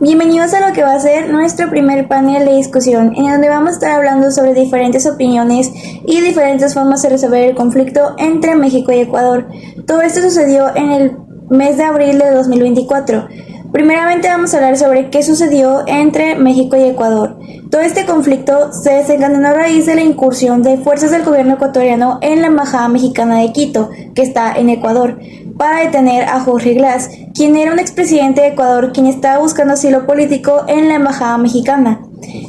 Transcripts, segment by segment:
Bienvenidos a lo que va a ser nuestro primer panel de discusión, en donde vamos a estar hablando sobre diferentes opiniones y diferentes formas de resolver el conflicto entre México y Ecuador. Todo esto sucedió en el mes de abril de 2024. Primeramente vamos a hablar sobre qué sucedió entre México y Ecuador. Todo este conflicto se desencadenó a raíz de la incursión de fuerzas del gobierno ecuatoriano en la embajada mexicana de Quito, que está en Ecuador, para detener a Jorge Glass, quien era un expresidente de Ecuador quien estaba buscando asilo político en la embajada mexicana.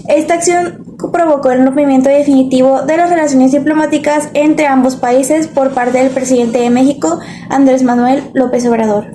Esta acción provocó el rompimiento definitivo de las relaciones diplomáticas entre ambos países por parte del presidente de México, Andrés Manuel López Obrador.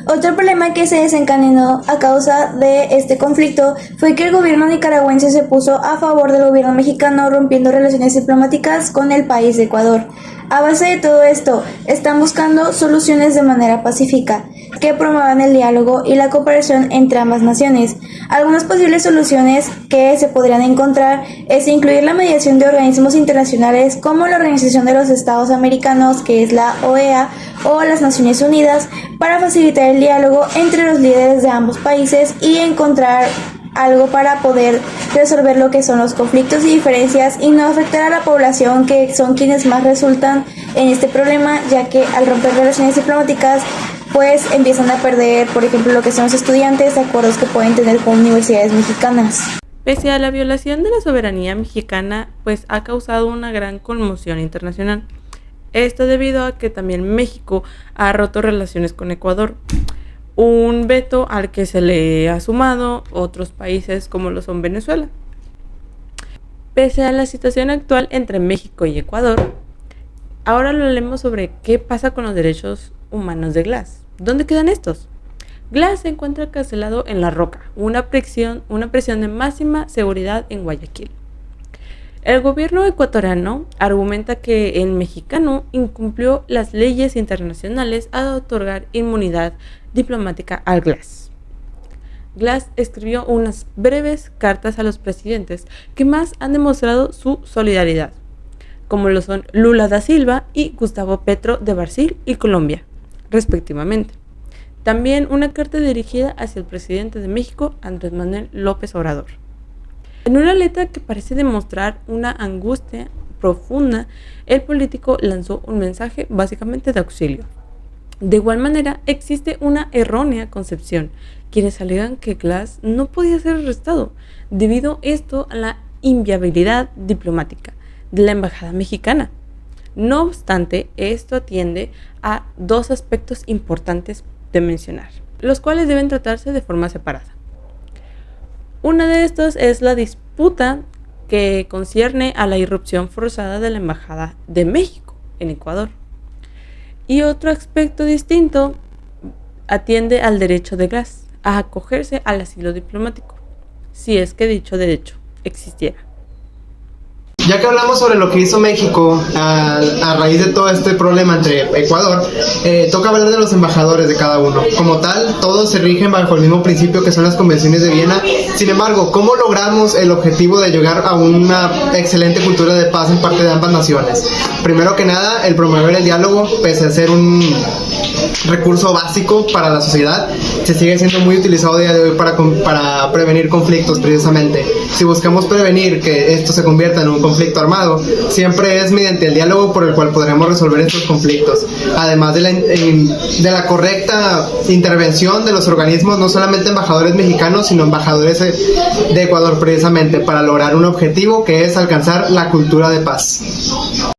Otro problema que se desencadenó a causa de este conflicto fue que el gobierno nicaragüense se puso a favor del gobierno mexicano, rompiendo relaciones diplomáticas con el país de Ecuador. A base de todo esto, están buscando soluciones de manera pacífica que promuevan el diálogo y la cooperación entre ambas naciones. Algunas posibles soluciones que se podrían encontrar es incluir la mediación de organismos internacionales como la Organización de los Estados Americanos, que es la OEA, o las Naciones Unidas, para facilitar el diálogo entre los líderes de ambos países y encontrar algo para poder resolver lo que son los conflictos y diferencias y no afectar a la población, que son quienes más resultan en este problema, ya que al romper relaciones diplomáticas pues empiezan a perder, por ejemplo, lo que son los estudiantes, acuerdos que pueden tener con universidades mexicanas. Pese a la violación de la soberanía mexicana, pues ha causado una gran conmoción internacional. Esto debido a que también México ha roto relaciones con Ecuador, un veto al que se le ha sumado otros países como lo son Venezuela. Pese a la situación actual entre México y Ecuador, ahora hablaremos sobre qué pasa con los derechos humanos de Glass. ¿Dónde quedan estos? Glass se encuentra encarcelado en La Roca, una prisión de máxima seguridad en Guayaquil. El gobierno ecuatoriano argumenta que el mexicano incumplió las leyes internacionales al otorgar inmunidad diplomática a Glass. Glass escribió unas breves cartas a los presidentes que más han demostrado su solidaridad, como lo son Lula da Silva y Gustavo Petro de Brasil y Colombia, respectivamente. También una carta dirigida hacia el presidente de México, Andrés Manuel López Obrador. En una letra que parece demostrar una angustia profunda, el político lanzó un mensaje básicamente de auxilio. De igual manera, existe una errónea concepción, quienes alegan que Glass no podía ser arrestado, debido esto a la inviabilidad diplomática de la embajada mexicana. No obstante, esto atiende a dos aspectos importantes de mencionar, los cuales deben tratarse de forma separada. Una de estos es la disputa que concierne a la irrupción forzada de la Embajada de México en Ecuador. Y otro aspecto distinto atiende al derecho de Glass a acogerse al asilo diplomático, si es que dicho derecho existiera. Ya que hablamos sobre lo que hizo México a raíz de todo este problema entre Ecuador, toca hablar de los embajadores de cada uno. Como tal, todos se rigen bajo el mismo principio que son las convenciones de Viena. Sin embargo, ¿cómo logramos el objetivo de llegar a una excelente cultura de paz en parte de ambas naciones? Primero que nada, el promover el diálogo, pese a ser un recurso básico para la sociedad, se sigue siendo muy utilizado a día de hoy para prevenir conflictos precisamente. Si buscamos prevenir que esto se convierta en un conflicto armado, siempre es mediante el diálogo por el cual podremos resolver estos conflictos, además de la correcta intervención de los organismos, no solamente embajadores mexicanos, sino embajadores de Ecuador precisamente, para lograr un objetivo que es alcanzar la cultura de paz. Es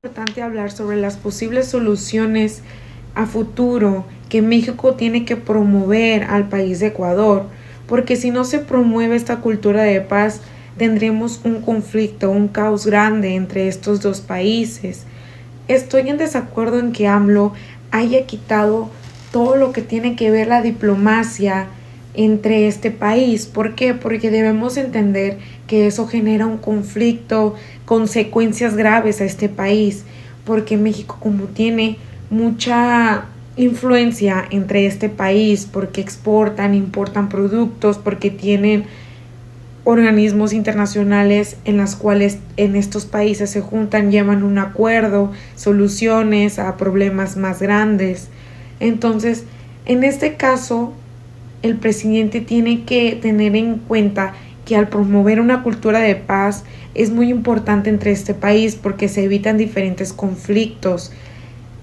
importante hablar sobre las posibles soluciones a futuro que México tiene que promover al país de Ecuador, porque si no se promueve esta cultura de paz, tendremos un conflicto, un caos grande entre estos dos países. Estoy en desacuerdo en que AMLO haya quitado todo lo que tiene que ver la diplomacia entre este país. ¿Por qué? Porque debemos entender que eso genera un conflicto, consecuencias graves a este país, porque México, como tiene mucha influencia entre este país, porque exportan, importan productos, porque tienen organismos internacionales en las cuales en estos países se juntan, llevan un acuerdo, soluciones a problemas más grandes. Entonces, en este caso, el presidente tiene que tener en cuenta que al promover una cultura de paz es muy importante entre este país porque se evitan diferentes conflictos.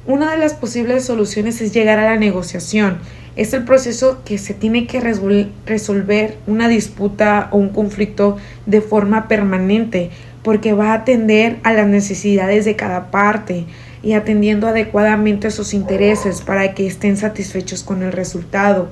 Una de las posibles soluciones es llegar a la negociación. Es el proceso que se tiene que resolver una disputa o un conflicto de forma permanente, porque va a atender a las necesidades de cada parte y atendiendo adecuadamente a sus intereses para que estén satisfechos con el resultado.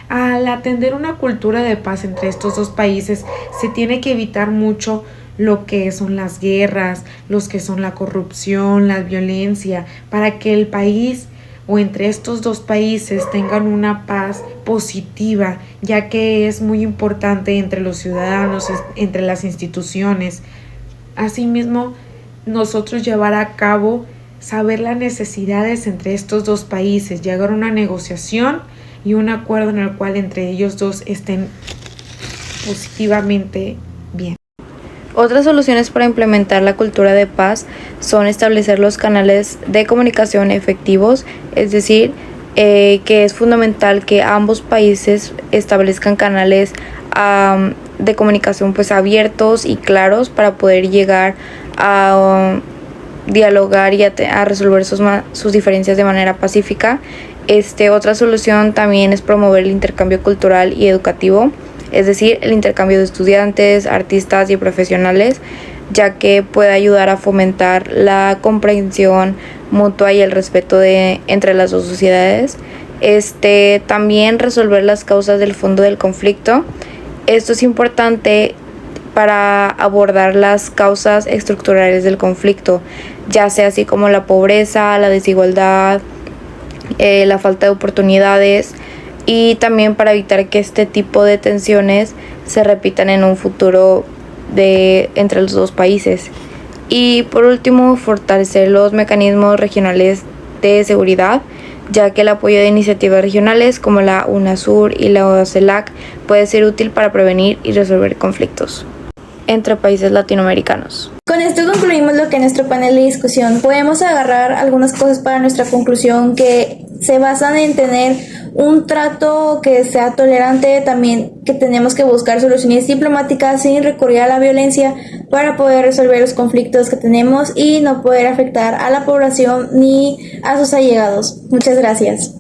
Al atender una cultura de paz entre estos dos países, se tiene que evitar mucho lo que son las guerras, los que son la corrupción, la violencia, para que el país o entre estos dos países tengan una paz positiva, ya que es muy importante entre los ciudadanos, entre las instituciones. Asimismo, nosotros llevar a cabo, saber las necesidades entre estos dos países, llegar a una negociación y un acuerdo en el cual entre ellos dos estén positivamente bien. Otras soluciones para implementar la cultura de paz son establecer los canales de comunicación efectivos, es decir, que es fundamental que ambos países establezcan canales de comunicación pues abiertos y claros para poder llegar a dialogar y a resolver sus diferencias de manera pacífica. Otra solución también es promover el intercambio cultural y educativo, es decir, el intercambio de estudiantes, artistas y profesionales, ya que puede ayudar a fomentar la comprensión mutua y el respeto entre las dos sociedades. También resolver las causas del fondo del conflicto. Esto es importante para abordar las causas estructurales del conflicto, ya sea así como la pobreza, la desigualdad, la falta de oportunidades, y también para evitar que este tipo de tensiones se repitan en un futuro entre los dos países. Y por último, fortalecer los mecanismos regionales de seguridad, ya que el apoyo de iniciativas regionales como la UNASUR y la CELAC puede ser útil para prevenir y resolver conflictos entre países latinoamericanos. Con esto concluimos lo que es nuestro panel de discusión. Podemos agarrar algunas cosas para nuestra conclusión que se basan en tener un trato que sea tolerante, también que tenemos que buscar soluciones diplomáticas sin recurrir a la violencia para poder resolver los conflictos que tenemos y no poder afectar a la población ni a sus allegados. Muchas gracias.